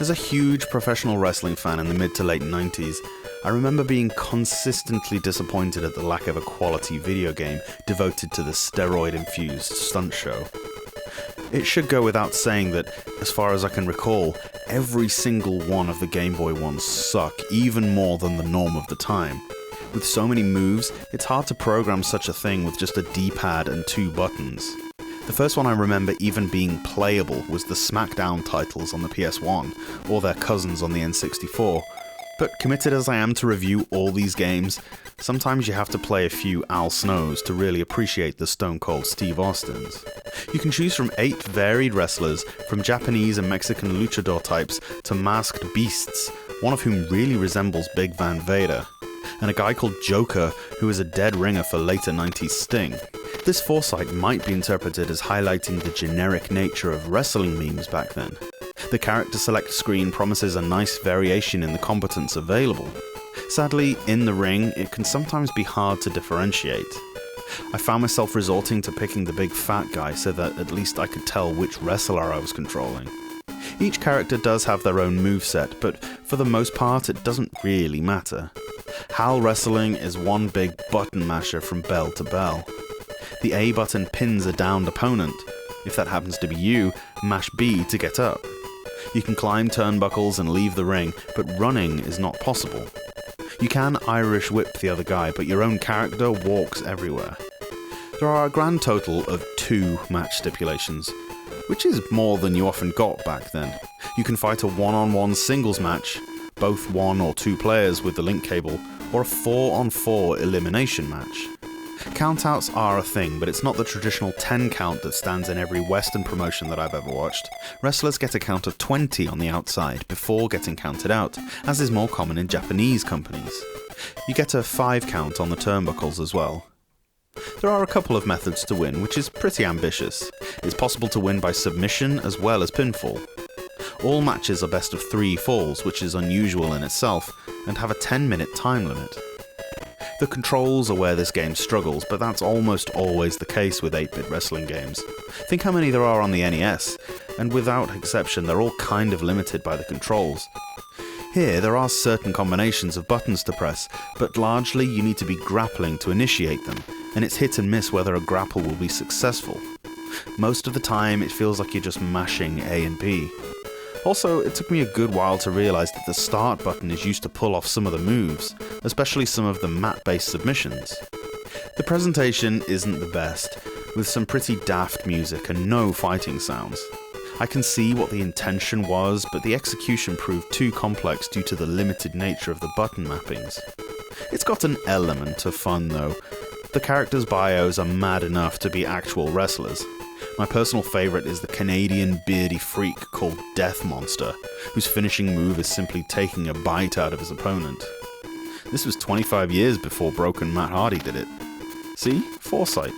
As a huge professional wrestling fan in the mid to late 90s, I remember being consistently disappointed at the lack of a quality video game devoted to the steroid-infused stunt show. It should go without saying that, as far as I can recall, every single one of the Game Boy ones suck even more than the norm of the time. With so many moves, it's hard to program such a thing with just a D-pad and 2 buttons. The first one I remember even being playable was the SmackDown titles on the PS1, or their cousins on the N64. But committed as I am to review all these games, sometimes you have to play a few Al Snows to really appreciate the Stone Cold Steve Austins. You can choose from 8 varied wrestlers, from Japanese and Mexican luchador types to masked beasts, one of whom really resembles Big Van Vader, and a guy called Joker who is a dead ringer for later 90s Sting. This foresight might be interpreted as highlighting the generic nature of wrestling memes back then. The character select screen promises a nice variation in the combatants available. Sadly, in the ring, it can sometimes be hard to differentiate. I found myself resorting to picking the big fat guy so that at least I could tell which wrestler I was controlling. Each character does have their own moveset, but for the most part it doesn't really matter. HAL wrestling is one big button masher from bell to bell. The A button pins a downed opponent. If that happens to be you, mash B to get up. You can climb turnbuckles and leave the ring, but running is not possible. You can Irish whip the other guy, but your own character walks everywhere. There are a grand total of 2 match stipulations, which is more than you often got back then. You can fight a one-on-one singles match, both 1 or 2 players with the link cable, or a 4-on-4 elimination match. Countouts are a thing, but it's not the traditional 10 count that stands in every Western promotion that I've ever watched. Wrestlers get a count of 20 on the outside before getting counted out, as is more common in Japanese companies. You get a 5 count on the turnbuckles as well. There are a couple of methods to win, which is pretty ambitious. It's possible to win by submission as well as pinfall. All matches are best of 3 falls, which is unusual in itself, and have a 10-minute time limit. The controls are where this game struggles, but that's almost always the case with 8-bit wrestling games. Think how many there are on the NES, and without exception they're all kind of limited by the controls. Here there are certain combinations of buttons to press, but largely you need to be grappling to initiate them, and it's hit and miss whether a grapple will be successful. Most of the time it feels like you're just mashing A and B. Also, it took me a good while to realise that the start button is used to pull off some of the moves, especially some of the mat-based submissions. The presentation isn't the best, with some pretty daft music and no fighting sounds. I can see what the intention was, but the execution proved too complex due to the limited nature of the button mappings. It's got an element of fun though. The characters' bios are mad enough to be actual wrestlers. My personal favourite is the Canadian beardy freak called Death Monster, whose finishing move is simply taking a bite out of his opponent. This was 25 years before Broken Matt Hardy did it. See? Foresight.